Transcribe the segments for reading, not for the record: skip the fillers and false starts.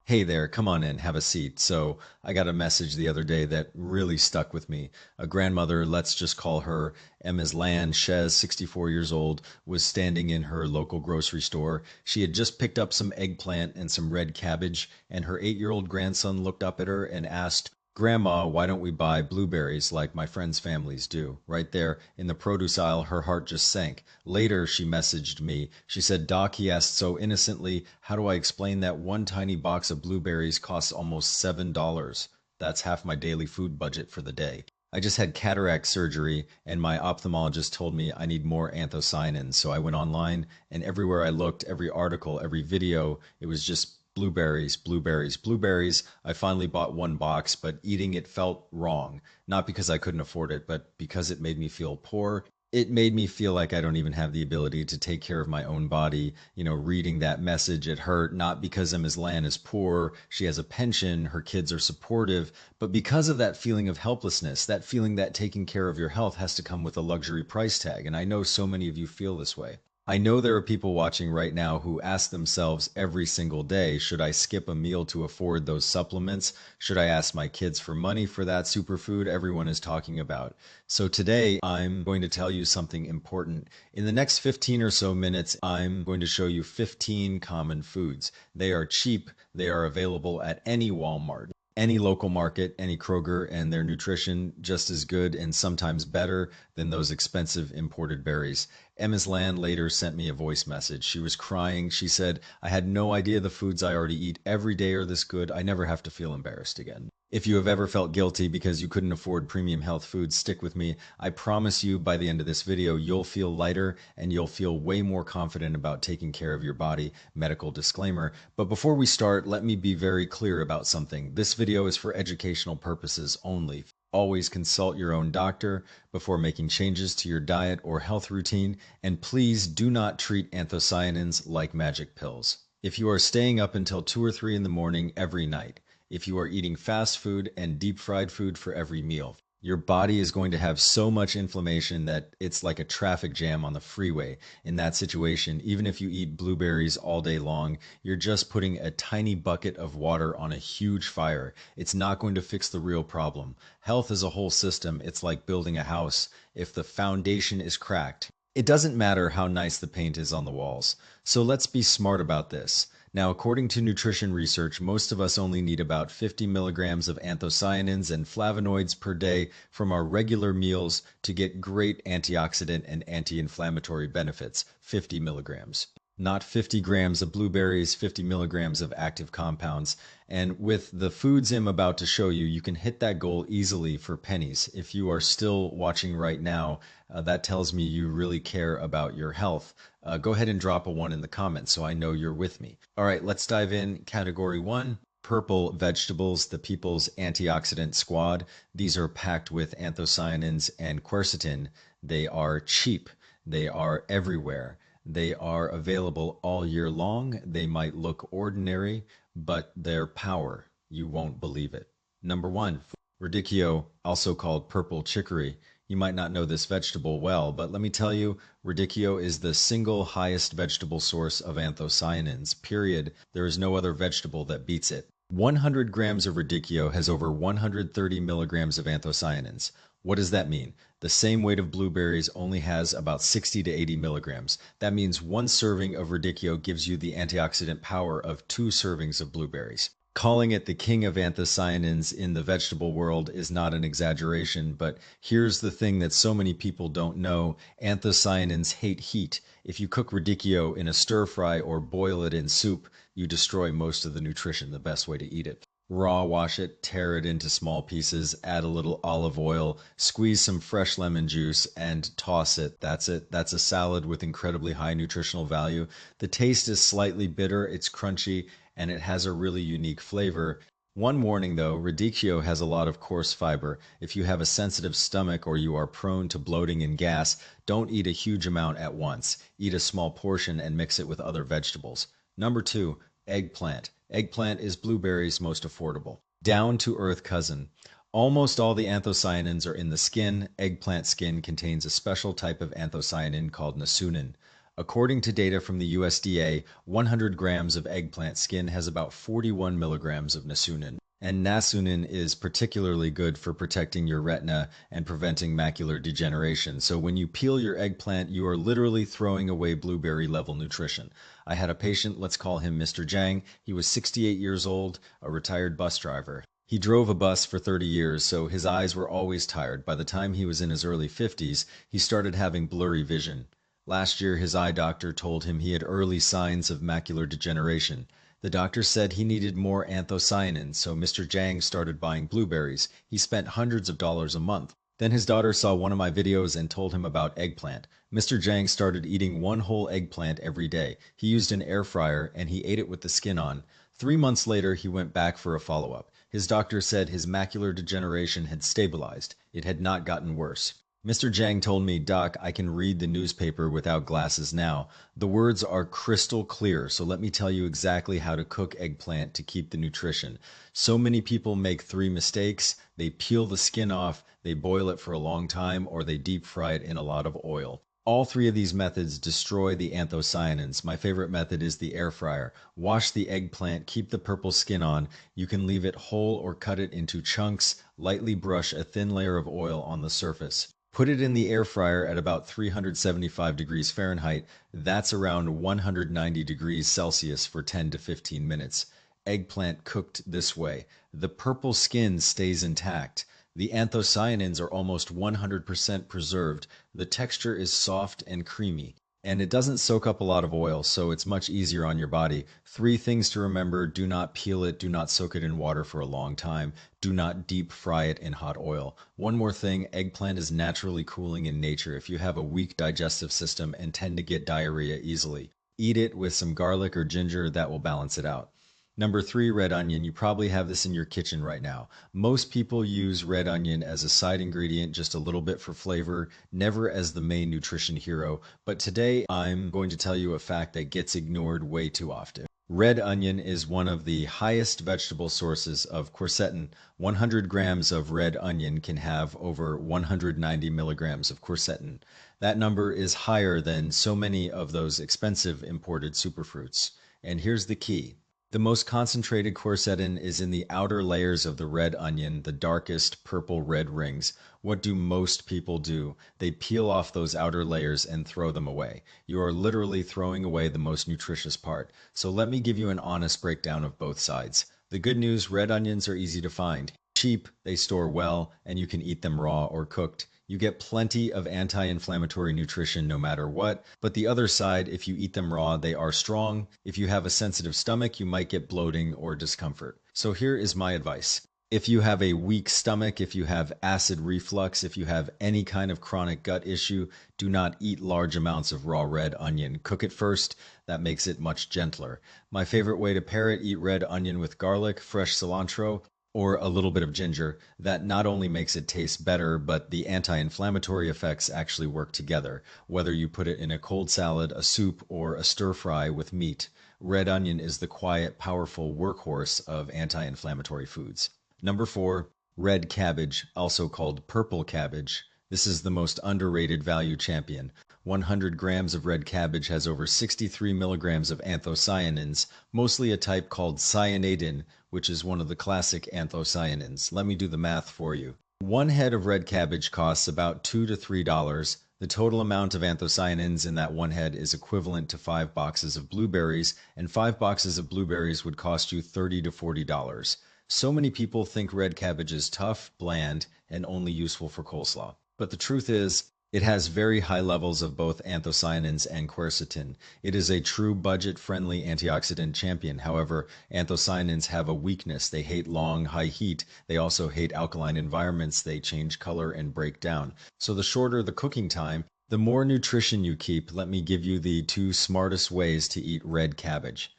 Hey there, come on in, have a seat. So, I got a message the other day that really stuck with me. A grandmother, let's just call her Emma's Land, Shez, 64 years old, was standing in her local grocery store. She had just picked up some eggplant and some red cabbage, and her 8-year-old grandson looked up at her and asked, Grandma, why don't we buy blueberries like my friends' families do? Right there in the produce aisle, her heart just sank. Later, she messaged me. She said, Doc, he asked so innocently, how do I explain that one tiny box of blueberries costs almost $7? That's half my daily food budget for the day. I just had cataract surgery, and my ophthalmologist told me I need more anthocyanins. So I went online, and everywhere I looked, every article, every video, it was just blueberries, blueberries, blueberries. I finally bought one box, but eating it felt wrong. Not because I couldn't afford it, but because it made me feel poor. It made me feel like I don't even have the ability to take care of my own body. Reading that message, it hurt, not because Mrs. Lan is poor, she has a pension, her kids are supportive, but because of that feeling of helplessness, that feeling that taking care of your health has to come with a luxury price tag. And I know so many of you feel this way. I know there are people watching right now who ask themselves every single day, should I skip a meal to afford those supplements? Should I ask my kids for money for that superfood everyone is talking about? So today I'm going to tell you something important. In the next 15 or so minutes, I'm going to show you 15 common foods. They are cheap. They are available at any Walmart, any local market, any Kroger, and their nutrition just as good and sometimes better than those expensive imported berries. Emma's Land later sent me a voice message. She was crying. She said, I had no idea the foods I already eat every day are this good. I never have to feel embarrassed again. If you have ever felt guilty because you couldn't afford premium health foods, stick with me. I promise you by the end of this video, you'll feel lighter and you'll feel way more confident about taking care of your body. Medical disclaimer. But before we start, let me be very clear about something. This video is for educational purposes only. Always consult your own doctor before making changes to your diet or health routine, and please do not treat anthocyanins like magic pills. If you are staying up until 2 or 3 in the morning every night, if you are eating fast food and deep fried food for every meal, your body is going to have so much inflammation that it's like a traffic jam on the freeway. In that situation, even if you eat blueberries all day long, you're just putting a tiny bucket of water on a huge fire. It's not going to fix the real problem. Health is a whole system. It's like building a house. If the foundation is cracked, it doesn't matter how nice the paint is on the walls. So let's be smart about this. Now, according to nutrition research, most of us only need about 50 milligrams of anthocyanins and flavonoids per day from our regular meals to get great antioxidant and anti-inflammatory benefits. 50 milligrams. Not 50 grams of blueberries, 50 milligrams of active compounds. And with the foods I'm about to show you, you can hit that goal easily for pennies. If you are still watching right now, that tells me you really care about your health. Go ahead and drop a 1 in the comments so I know you're with me. All right, let's dive in. Category 1, purple vegetables, the people's antioxidant squad. These are packed with anthocyanins and quercetin. They are cheap. They are everywhere. They are available all year long. They might look ordinary, but their power, you won't believe it. Number 1, radicchio, also called purple chicory. You might not know this vegetable well, but let me tell you, radicchio is the single highest vegetable source of anthocyanins, period. There is no other vegetable that beats it. 100 grams of radicchio has over 130 milligrams of anthocyanins. What does that mean? The same weight of blueberries only has about 60 to 80 milligrams. That means one serving of radicchio gives you the antioxidant power of 2 servings of blueberries. Calling it the king of anthocyanins in the vegetable world is not an exaggeration, but here's the thing that so many people don't know. Anthocyanins hate heat. If you cook radicchio in a stir fry or boil it in soup, you destroy most of the nutrition, the best way to eat it. Raw wash it, tear it into small pieces, add a little olive oil, squeeze some fresh lemon juice, and toss it. That's it. That's a salad with incredibly high nutritional value. The taste is slightly bitter, it's crunchy, and it has a really unique flavor. One warning though, radicchio has a lot of coarse fiber. If you have a sensitive stomach or you are prone to bloating and gas, don't eat a huge amount at once. Eat a small portion and mix it with other vegetables. Number 2, eggplant. Eggplant is blueberries' most affordable. Down-to-earth cousin. Almost all the anthocyanins are in the skin. Eggplant skin contains a special type of anthocyanin called nourishing. According to data from the USDA, 100 grams of eggplant skin has about 41 milligrams of nasunin. And nasunin is particularly good for protecting your retina and preventing macular degeneration. So when you peel your eggplant, you are literally throwing away blueberry level nutrition. I had a patient, let's call him Mr. Jang. He was 68 years old, a retired bus driver. He drove a bus for 30 years, so his eyes were always tired. By the time he was in his early 50s, he started having blurry vision. Last year, his eye doctor told him he had early signs of macular degeneration. The doctor said he needed more anthocyanins, so Mr. Jang started buying blueberries. He spent hundreds of dollars a month. Then his daughter saw one of my videos and told him about eggplant. Mr. Jang started eating one whole eggplant every day. He used an air fryer and he ate it with the skin on. 3 months later, he went back for a follow-up. His doctor said his macular degeneration had stabilized. It had not gotten worse. Mr. Jang told me, "Doc, I can read the newspaper without glasses now. The words are crystal clear, so let me tell you exactly how to cook eggplant to keep the nutrition." So many people make three mistakes. They peel the skin off, they boil it for a long time, or they deep fry it in a lot of oil. All three of these methods destroy the anthocyanins. My favorite method is the air fryer. Wash the eggplant, keep the purple skin on. You can leave it whole or cut it into chunks. Lightly brush a thin layer of oil on the surface. Put it in the air fryer at about 375 degrees Fahrenheit. That's around 190 degrees Celsius for 10 to 15 minutes. Eggplant cooked this way. The purple skin stays intact. The anthocyanins are almost 100% preserved. The texture is soft and creamy. And it doesn't soak up a lot of oil, so it's much easier on your body. 3 things to remember: do not peel it, do not soak it in water for a long time, do not deep fry it in hot oil. One more thing, eggplant is naturally cooling in nature if you have a weak digestive system and tend to get diarrhea easily. Eat it with some garlic or ginger, that will balance it out. Number 3, red onion. You probably have this in your kitchen right now. Most people use red onion as a side ingredient, just a little bit for flavor, never as the main nutrition hero. But today I'm going to tell you a fact that gets ignored way too often. Red onion is one of the highest vegetable sources of quercetin. 100 grams of red onion can have over 190 milligrams of quercetin. That number is higher than so many of those expensive imported superfruits. And here's the key. The most concentrated quercetin is in the outer layers of the red onion, the darkest purple red rings. What do most people do? They peel off those outer layers and throw them away. You are literally throwing away the most nutritious part. So let me give you an honest breakdown of both sides. The good news: red onions are easy to find. Cheap, they store well, and you can eat them raw or cooked. You get plenty of anti-inflammatory nutrition no matter what. But the other side, if you eat them raw, they are strong. If you have a sensitive stomach, you might get bloating or discomfort. So here is my advice. If you have a weak stomach, if you have acid reflux, if you have any kind of chronic gut issue, do not eat large amounts of raw red onion. Cook it first. That makes it much gentler. My favorite way to pair it: eat red onion with garlic, fresh cilantro, or a little bit of ginger. That not only makes it taste better, but the anti-inflammatory effects actually work together, whether you put it in a cold salad, a soup, or a stir fry with meat. Red onion is the quiet, powerful workhorse of anti-inflammatory foods. Number 4, red cabbage, also called purple cabbage. This is the most underrated value champion. 100 grams of red cabbage has over 63 milligrams of anthocyanins, mostly a type called cyanidin, which is one of the classic anthocyanins. Let me do the math for you. One head of red cabbage costs about $2 to $3. The total amount of anthocyanins in that one head is equivalent to 5 boxes of blueberries, and 5 boxes of blueberries would cost you $30 to $40. So many people think red cabbage is tough, bland, and only useful for coleslaw. But the truth is, it has very high levels of both anthocyanins and quercetin. It is a true budget-friendly antioxidant champion. However, anthocyanins have a weakness. They hate long, high heat. They also hate alkaline environments. They change color and break down. So the shorter the cooking time, the more nutrition you keep. Let me give you the 2 smartest ways to eat red cabbage.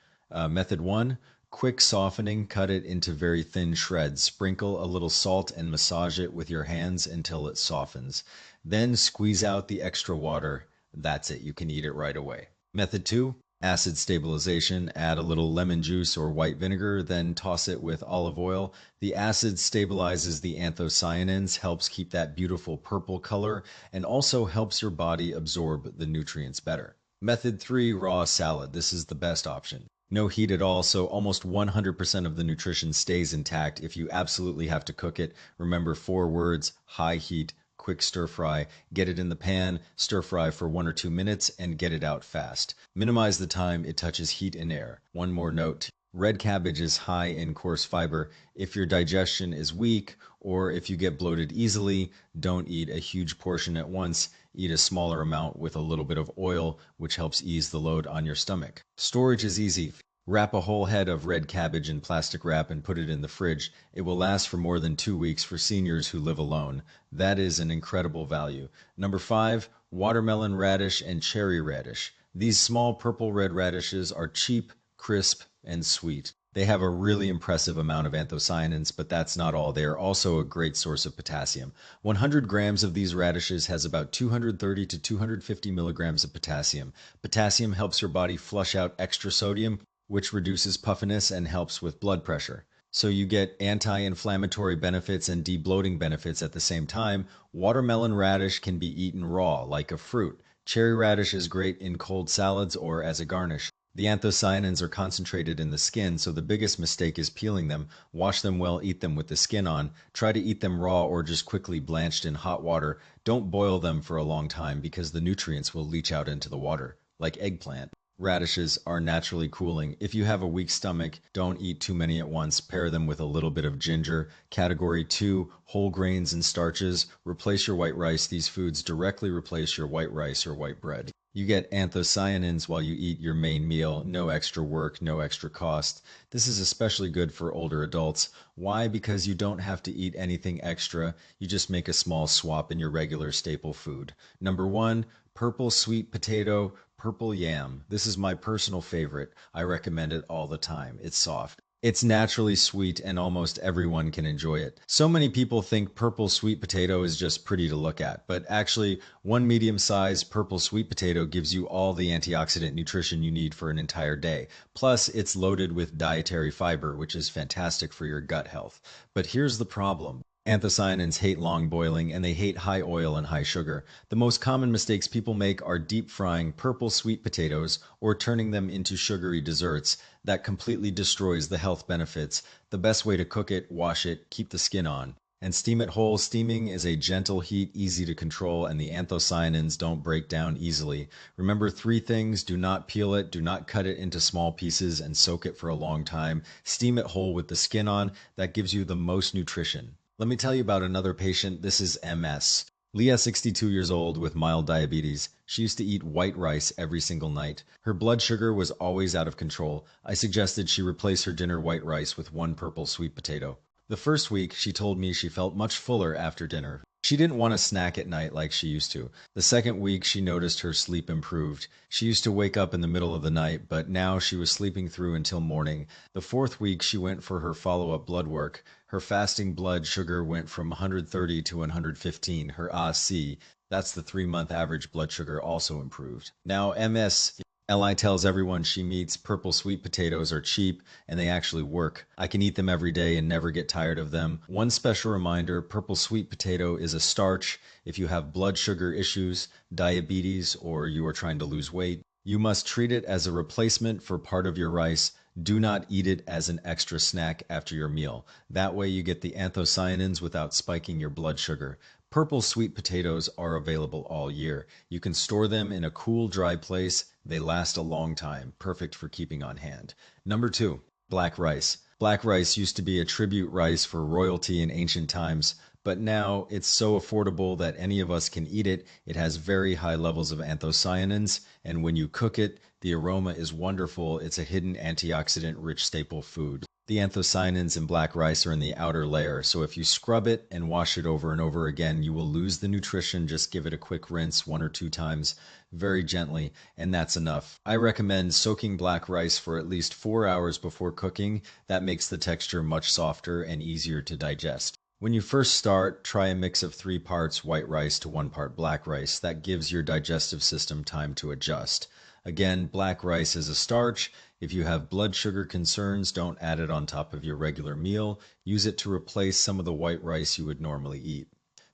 Method 1. Quick softening. Cut it into very thin shreds. Sprinkle a little salt and massage it with your hands until it softens. Then squeeze out the extra water. That's it. You can eat it right away. Method 2, acid stabilization. Add a little lemon juice or white vinegar, then toss it with olive oil. The acid stabilizes the anthocyanins, helps keep that beautiful purple color, and also helps your body absorb the nutrients better. Method 3, raw salad. This is the best option. No heat at all, so almost 100% of the nutrition stays intact. If you absolutely have to cook it, remember 4 words: high heat, quick stir fry. Get it in the pan, stir fry for 1 or 2 minutes, and get it out fast. Minimize the time it touches heat and air. One more note: red cabbage is high in coarse fiber. If your digestion is weak or if you get bloated easily, don't eat a huge portion at once. Eat a smaller amount with a little bit of oil, which helps ease the load on your stomach. Storage is easy. Wrap a whole head of red cabbage in plastic wrap and put it in the fridge. It will last for more than 2 weeks for seniors who live alone. That is an incredible value. Number 5, watermelon radish and cherry radish. These small purple red radishes are cheap, crisp, and sweet. They have a really impressive amount of anthocyanins, but that's not all. They are also a great source of potassium. 100 grams of these radishes has about 230 to 250 milligrams of potassium. Potassium helps your body flush out extra sodium, which reduces puffiness and helps with blood pressure. So you get anti-inflammatory benefits and debloating benefits at the same time. Watermelon radish can be eaten raw, like a fruit. Cherry radish is great in cold salads or as a garnish. The anthocyanins are concentrated in the skin, so the biggest mistake is peeling them. Wash them well, eat them with the skin on. Try to eat them raw or just quickly blanched in hot water. Don't boil them for a long time because the nutrients will leach out into the water. Like eggplant, radishes are naturally cooling. If you have a weak stomach, don't eat too many at once. Pair them with a little bit of ginger. Category 2, whole grains and starches. Replace your white rice. These foods directly replace your white rice or white bread. You get anthocyanins while you eat your main meal. No extra work, no extra cost. This is especially good for older adults. Why? Because you don't have to eat anything extra. You just make a small swap in your regular staple food. Number 1, purple sweet potato, purple yam. This is my personal favorite. I recommend it all the time. It's soft. It's naturally sweet and almost everyone can enjoy it. So many people think purple sweet potato is just pretty to look at, but actually one medium-sized purple sweet potato gives you all the antioxidant nutrition you need for an entire day. Plus, it's loaded with dietary fiber, which is fantastic for your gut health. But here's the problem. Anthocyanins hate long boiling and they hate high oil and high sugar. The most common mistakes people make are deep frying purple sweet potatoes or turning them into sugary desserts. That completely destroys the health benefits. The best way to cook it: wash it, keep the skin on, and steam it whole. Steaming is a gentle heat, easy to control, and the anthocyanins don't break down easily. Remember 3 things: do not peel it, do not cut it into small pieces, and soak it for a long time. Steam it whole with the skin on. That gives you the most nutrition. Let me tell you about another patient. This is MS. Leah, 62 years old with mild diabetes. She used to eat white rice every single night. Her blood sugar was always out of control. I suggested she replace her dinner white rice with 1 purple sweet potato. The first week, she told me she felt much fuller after dinner. She didn't want to snack at night like she used to. The second week, she noticed her sleep improved. She used to wake up in the middle of the night, but now she was sleeping through until morning. The 4th week, she went for her follow-up blood work. Her fasting blood sugar went from 130 to 115. Her AC, that's the 3-month average blood sugar, also improved. Now, Li tells everyone she meets purple sweet potatoes are cheap and they actually work. I can eat them every day and never get tired of them. One special reminder: purple sweet potato is a starch. If you have blood sugar issues, diabetes, or you are trying to lose weight, you must treat it as a replacement for part of your rice. Do not eat it as an extra snack after your meal. That way you get the anthocyanins without spiking your blood sugar. Purple sweet potatoes are available all year. You can store them in a cool, dry place. They last a long time, perfect for keeping on hand. Number 2, black rice. Black rice used to be a tribute rice for royalty in ancient times, but now it's so affordable that any of us can eat it. It has very high levels of anthocyanins, and when you cook it, the aroma is wonderful. It's a hidden antioxidant-rich staple food. The anthocyanins in black rice are in the outer layer, so if you scrub it and wash it over and over again, you will lose the nutrition. Just give it a quick rinse 1 or 2 times, very gently, and that's enough. I recommend soaking black rice for at least 4 hours before cooking. That makes the texture much softer and easier to digest. When you first start, try a mix of 3 parts white rice to 1 part black rice. That gives your digestive system time to adjust. Again, black rice is a starch. If you have blood sugar concerns, don't add it on top of your regular meal. Use it to replace some of the white rice you would normally eat.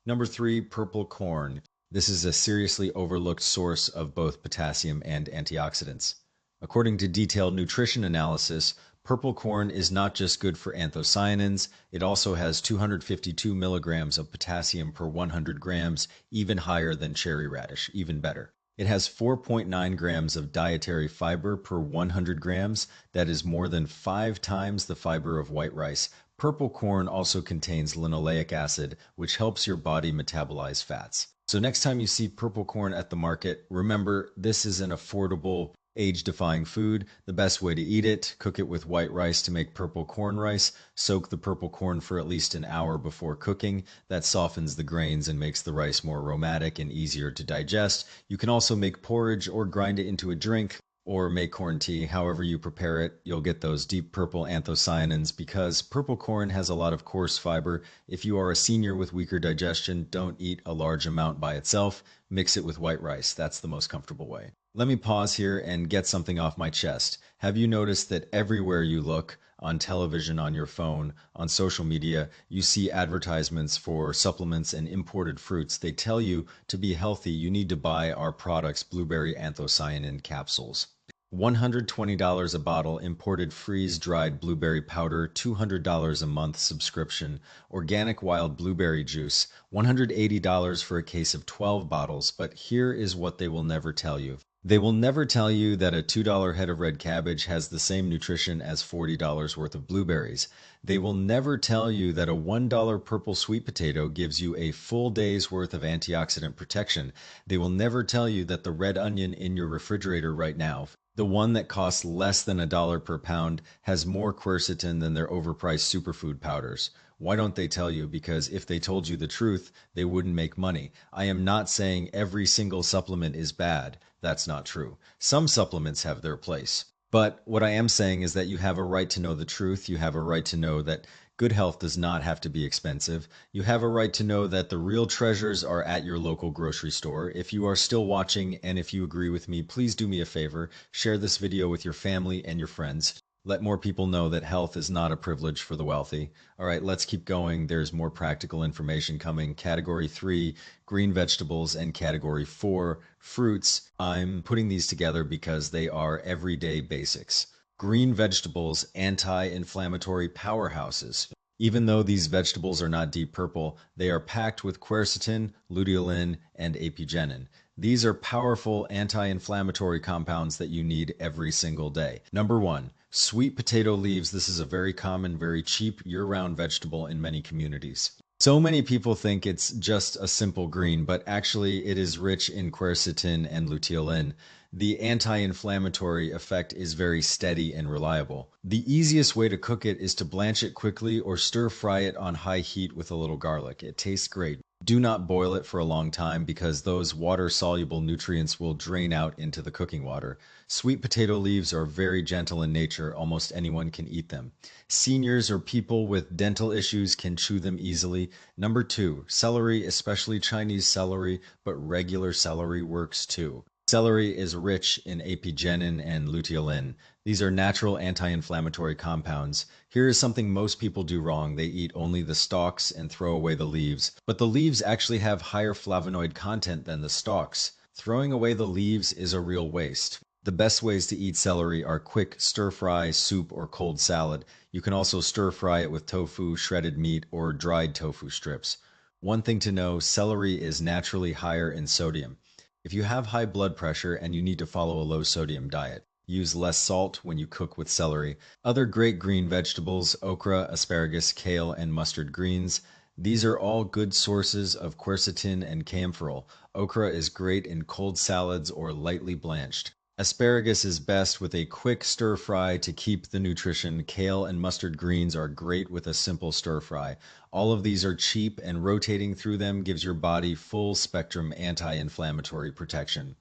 Number 3, purple corn. This is a seriously overlooked source of both potassium and antioxidants. According to detailed nutrition analysis, purple corn is not just good for anthocyanins, it also has 252 milligrams of potassium per 100 grams, even higher than cherry radish, even better. It has 4.9 grams of dietary fiber per 100 grams, that is more than 5 times the fiber of white rice. Purple corn also contains linoleic acid, which helps your body metabolize fats. So next time you see purple corn at the market, remember this is an affordable, age-defying food. The best way to eat it: cook it with white rice to make purple corn rice. Soak the purple corn for at least an hour before cooking. That softens the grains and makes the rice more aromatic and easier to digest. You can also make porridge or grind it into a drink, or make corn tea. However you prepare it, you'll get those deep purple anthocyanins because purple corn has a lot of coarse fiber. If you are a senior with weaker digestion, don't eat a large amount by itself. Mix it with white rice. That's the most comfortable way. Let me pause here and get something off my chest. Have you noticed that everywhere you look, on television, on your phone, on social media, you see advertisements for supplements and imported fruits? They tell you to be healthy, you need to buy our products, Blueberry Anthocyanin capsules. $120 a bottle, imported freeze-dried blueberry powder, $200 a month subscription, organic wild blueberry juice, $180 for a case of 12 bottles. But here is what they will never tell you. They will never tell you that a $2 head of red cabbage has the same nutrition as $40 worth of blueberries. They will never tell you that a $1 purple sweet potato gives you a full day's worth of antioxidant protection. They will never tell you that the red onion in your refrigerator right now, the one that costs less than $1 per pound, has more quercetin than their overpriced superfood powders. Why don't they tell you? Because if they told you the truth, they wouldn't make money. I am not saying every single supplement is bad. That's not true. Some supplements have their place. But what I am saying is that you have a right to know the truth. You have a right to know that good health does not have to be expensive. You have a right to know that the real treasures are at your local grocery store. If you are still watching and if you agree with me, please do me a favor. Share this video with your family and your friends. Let more people know that health is not a privilege for the wealthy. All right, let's keep going. There's more practical information coming. Category 3, green vegetables, and Category 4, fruits. I'm putting these together because they are everyday basics. Green vegetables, anti-inflammatory powerhouses. Even though these vegetables are not deep purple, they are packed with quercetin, luteolin, and apigenin. These are powerful anti-inflammatory compounds that you need every single day. Number 1, sweet potato leaves. This is a very common, very cheap, year-round vegetable in many communities. So many people think it's just a simple green, but actually it is rich in quercetin and luteolin. The anti-inflammatory effect is very steady and reliable. The easiest way to cook it is to blanch it quickly or stir fry it on high heat with a little garlic. It tastes great. Do not boil it for a long time because those water-soluble nutrients will drain out into the cooking water. Sweet potato leaves are very gentle in nature. Almost anyone can eat them. Seniors or people with dental issues can chew them easily. Number 2, celery, especially Chinese celery, but regular celery works too. Celery is rich in apigenin and luteolin. These are natural anti-inflammatory compounds. Here is something most people do wrong. They eat only the stalks and throw away the leaves. But the leaves actually have higher flavonoid content than the stalks. Throwing away the leaves is a real waste. The best ways to eat celery are quick stir fry, soup, or cold salad. You can also stir fry it with tofu, shredded meat, or dried tofu strips. One thing to know, celery is naturally higher in sodium. If you have high blood pressure and you need to follow a low sodium diet, use less salt when you cook with celery. Other great green vegetables: okra, asparagus, kale, and mustard greens. These are all good sources of quercetin and camphorol. Okra is great in cold salads or lightly blanched. Asparagus is best with a quick stir fry to keep the nutrition. Kale and mustard greens are great with a simple stir fry. All of these are cheap, and rotating through them gives your body full spectrum anti-inflammatory protection.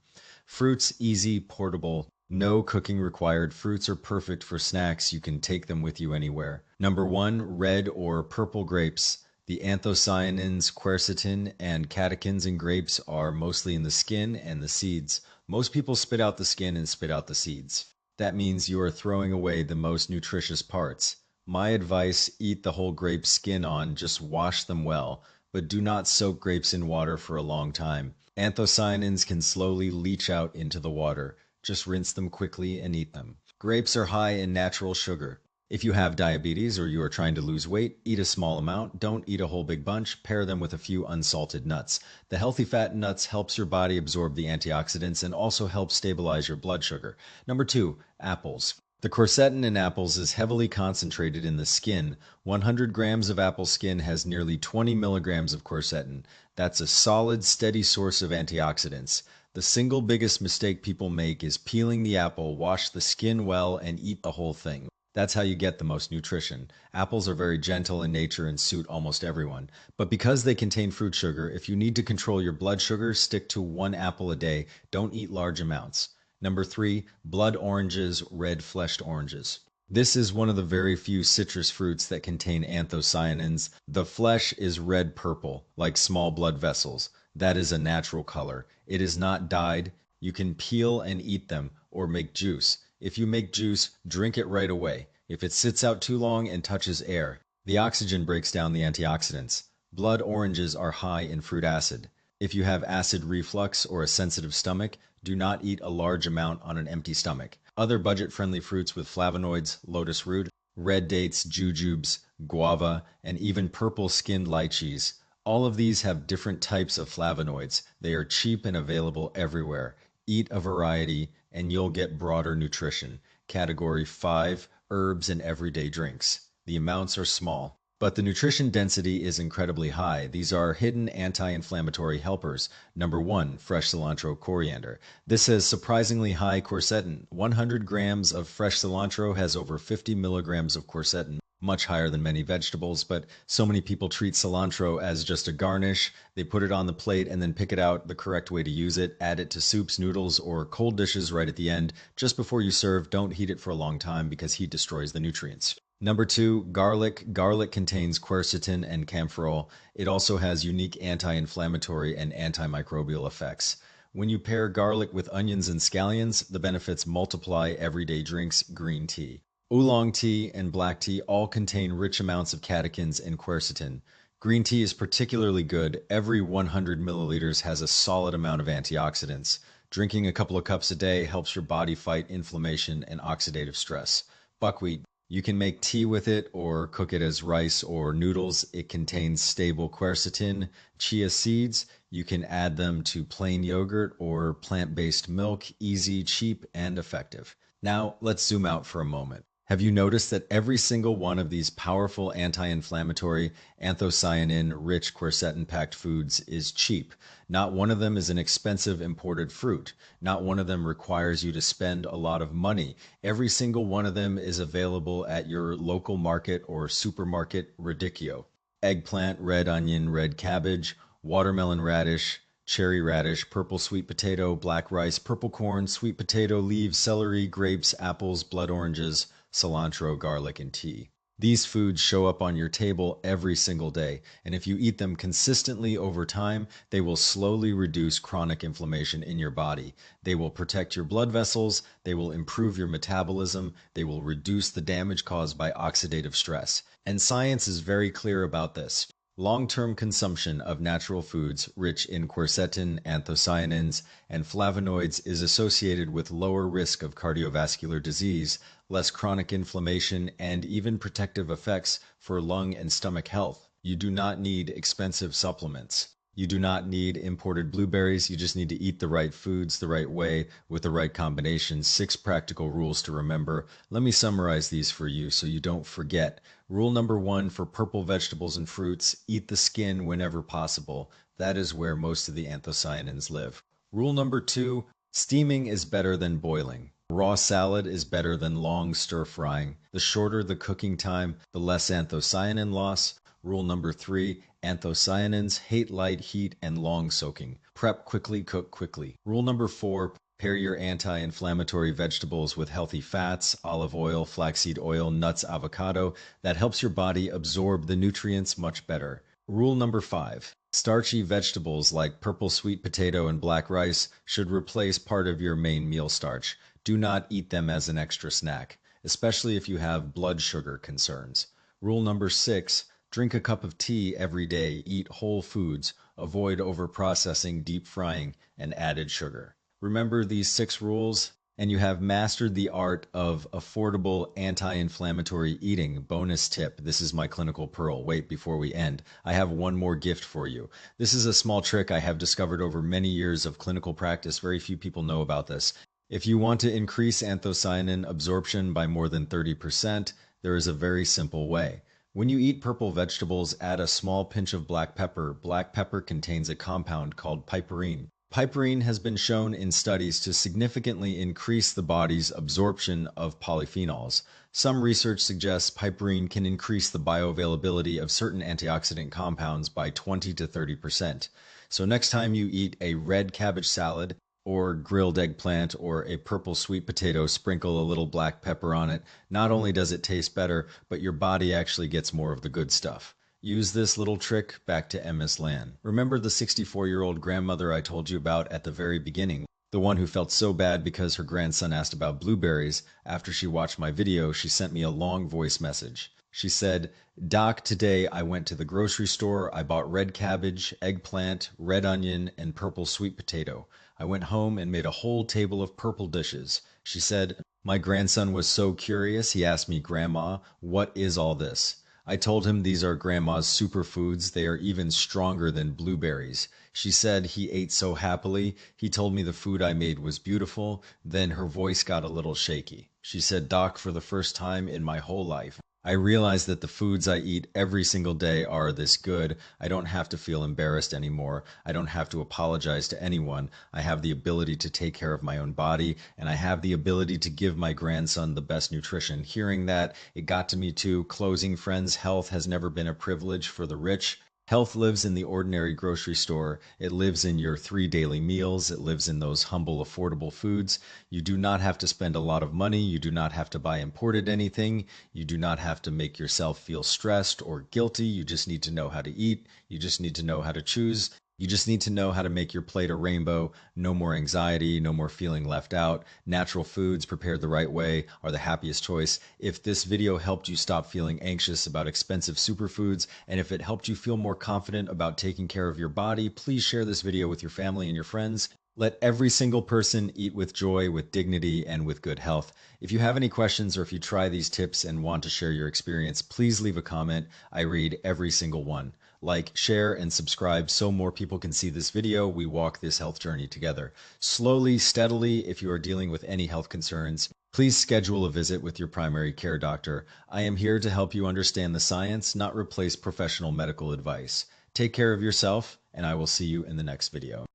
Fruits, easy, portable, no cooking required. Fruits are perfect for snacks. You can take them with you anywhere. Number 1, red or purple grapes. The anthocyanins, quercetin, and catechins in grapes are mostly in the skin and the seeds. Most people spit out the skin and spit out the seeds. That means you are throwing away the most nutritious parts. My advice: eat the whole grape skin on, just wash them well. but do not soak grapes in water for a long time. Anthocyanins can slowly leach out into the water. Just rinse them quickly and eat them. Grapes are high in natural sugar. If you have diabetes or you are trying to lose weight, eat a small amount. Don't eat a whole big bunch. Pair them with a few unsalted nuts. The healthy fat in nuts helps your body absorb the antioxidants and also helps stabilize your blood sugar. Number 2, apples. The quercetin in apples is heavily concentrated in the skin. 100 grams of apple skin has nearly 20 milligrams of quercetin. That's a solid, steady source of antioxidants. The single biggest mistake people make is peeling the apple, wash the skin well, and eat the whole thing. That's how you get the most nutrition. Apples are very gentle in nature and suit almost everyone. But because they contain fruit sugar, if you need to control your blood sugar, stick to 1 apple a day. Don't eat large amounts. Number 3, blood oranges, red-fleshed oranges. This is one of the very few citrus fruits that contain anthocyanins. The flesh is red-purple, like small blood vessels. That is a natural color. It is not dyed. You can peel and eat them or make juice. If you make juice, drink it right away. If it sits out too long and touches air, the oxygen breaks down the antioxidants. Blood oranges are high in fruit acid. If you have acid reflux or a sensitive stomach, do not eat a large amount on an empty stomach. Other budget-friendly fruits with flavonoids, lotus root, red dates, jujubes, guava, and even purple-skinned lychees. All of these have different types of flavonoids. They are cheap and available everywhere. Eat a variety and you'll get broader nutrition. Category 5, herbs and everyday drinks. The amounts are small, but the nutrition density is incredibly high. These are hidden anti-inflammatory helpers. Number 1, fresh cilantro coriander. This has surprisingly high quercetin. 100 grams of fresh cilantro has over 50 milligrams of quercetin. Much higher than many vegetables, but so many people treat cilantro as just a garnish. They put it on the plate and then pick it out the correct way to use it. Add it to soups, noodles, or cold dishes right at the end. Just before you serve, don't heat it for a long time because heat destroys the nutrients. Number 2, garlic. Garlic contains quercetin and camphorol. It also has unique anti-inflammatory and antimicrobial effects. When you pair garlic with onions and scallions, the benefits multiply. Everyday drinks, green tea. Oolong tea and black tea all contain rich amounts of catechins and quercetin. Green tea is particularly good. Every 100 milliliters has a solid amount of antioxidants. Drinking a couple of cups a day helps your body fight inflammation and oxidative stress. Buckwheat. You can make tea with it or cook it as rice or noodles. It contains stable quercetin. Chia seeds. You can add them to plain yogurt or plant-based milk. Easy, cheap, and effective. Now, let's zoom out for a moment. Have you noticed that every single one of these powerful anti-inflammatory, anthocyanin-rich quercetin-packed foods is cheap? Not one of them is an expensive imported fruit. Not one of them requires you to spend a lot of money. Every single one of them is available at your local market or supermarket radicchio. Eggplant, red onion, red cabbage, watermelon radish, cherry radish, purple sweet potato, black rice, purple corn, sweet potato, leaves, celery, grapes, apples, blood oranges, cilantro, garlic, and tea. These foods show up on your table every single day, and if you eat them consistently over time, they will slowly reduce chronic inflammation in your body. They will protect your blood vessels, they will improve your metabolism, they will reduce the damage caused by oxidative stress. And science is very clear about this. Long-term consumption of natural foods rich in quercetin, anthocyanins, and flavonoids is associated with lower risk of cardiovascular disease, less chronic inflammation, and even protective effects for lung and stomach health. You do not need expensive supplements. You do not need imported blueberries. You just need to eat the right foods the right way with the right combinations. 6 practical rules to remember. Let me summarize these for you so you don't forget. Rule number 1 for purple vegetables and fruits, eat the skin whenever possible. That is where most of the anthocyanins live. Rule number 2, steaming is better than boiling. Raw salad is better than long stir frying. The shorter the cooking time, the less anthocyanin loss. Rule number 3, anthocyanins hate light, heat, and long soaking. Prep quickly, cook quickly. Rule number 4, pair your anti-inflammatory vegetables with healthy fats, olive oil, flaxseed oil, nuts, avocado. That helps your body absorb the nutrients much better. Rule number 5, starchy vegetables like purple sweet potato and black rice should replace part of your main meal starch. Do not eat them as an extra snack, especially if you have blood sugar concerns. Rule number 6, Drink a cup of tea every day, eat whole foods, avoid overprocessing, deep frying, and added sugar. Remember these 6 rules, and you have mastered the art of affordable anti-inflammatory eating. Bonus tip. This is my clinical pearl. Wait, before we end, I have one more gift for you. This is a small trick I have discovered over many years of clinical practice. Very few people know about this. If you want to increase anthocyanin absorption by more than 30%, there is a very simple way. When you eat purple vegetables, add a small pinch of black pepper. Black pepper contains a compound called piperine. Piperine has been shown in studies to significantly increase the body's absorption of polyphenols. Some research suggests piperine can increase the bioavailability of certain antioxidant compounds by 20 to 30%. So next time you eat a red cabbage salad, or grilled eggplant, or a purple sweet potato, sprinkle a little black pepper on it. Not only does it taste better, but your body actually gets more of the good stuff. Use this little trick. Back to Ms. Lan. Remember the 64-year-old grandmother I told you about at the very beginning? The one who felt so bad because her grandson asked about blueberries. After she watched my video, she sent me a long voice message. She said, "Doc, today I went to the grocery store. I bought red cabbage, eggplant, red onion, and purple sweet potato. I went home and made a whole table of purple dishes." She said, "My grandson was so curious. He asked me, 'Grandma, what is all this?' I told him these are Grandma's superfoods. They are even stronger than blueberries." She said he ate so happily. He told me the food I made was beautiful. Then her voice got a little shaky. She said, "Doc, for the first time in my whole life, I realize that the foods I eat every single day are this good. I don't have to feel embarrassed anymore. I don't have to apologize to anyone. I have the ability to take care of my own body, and I have the ability to give my grandson the best nutrition." Hearing that, it got to me too. Closing, friends, health has never been a privilege for the rich. Health lives in the ordinary grocery store. It lives in your 3 daily meals. It lives in those humble, affordable foods. You do not have to spend a lot of money. You do not have to buy imported anything. You do not have to make yourself feel stressed or guilty. You just need to know how to eat. You just need to know how to choose. You just need to know how to make your plate a rainbow. No more anxiety, no more feeling left out. Natural foods prepared the right way are the happiest choice. If this video helped you stop feeling anxious about expensive superfoods, and if it helped you feel more confident about taking care of your body, please share this video with your family and your friends. Let every single person eat with joy, with dignity, and with good health. If you have any questions or if you try these tips and want to share your experience, please leave a comment. I read every single one. Like, share, and subscribe so more people can see this video. We walk this health journey together. Slowly, steadily, if you are dealing with any health concerns, please schedule a visit with your primary care doctor. I am here to help you understand the science, not replace professional medical advice. Take care of yourself, and I will see you in the next video.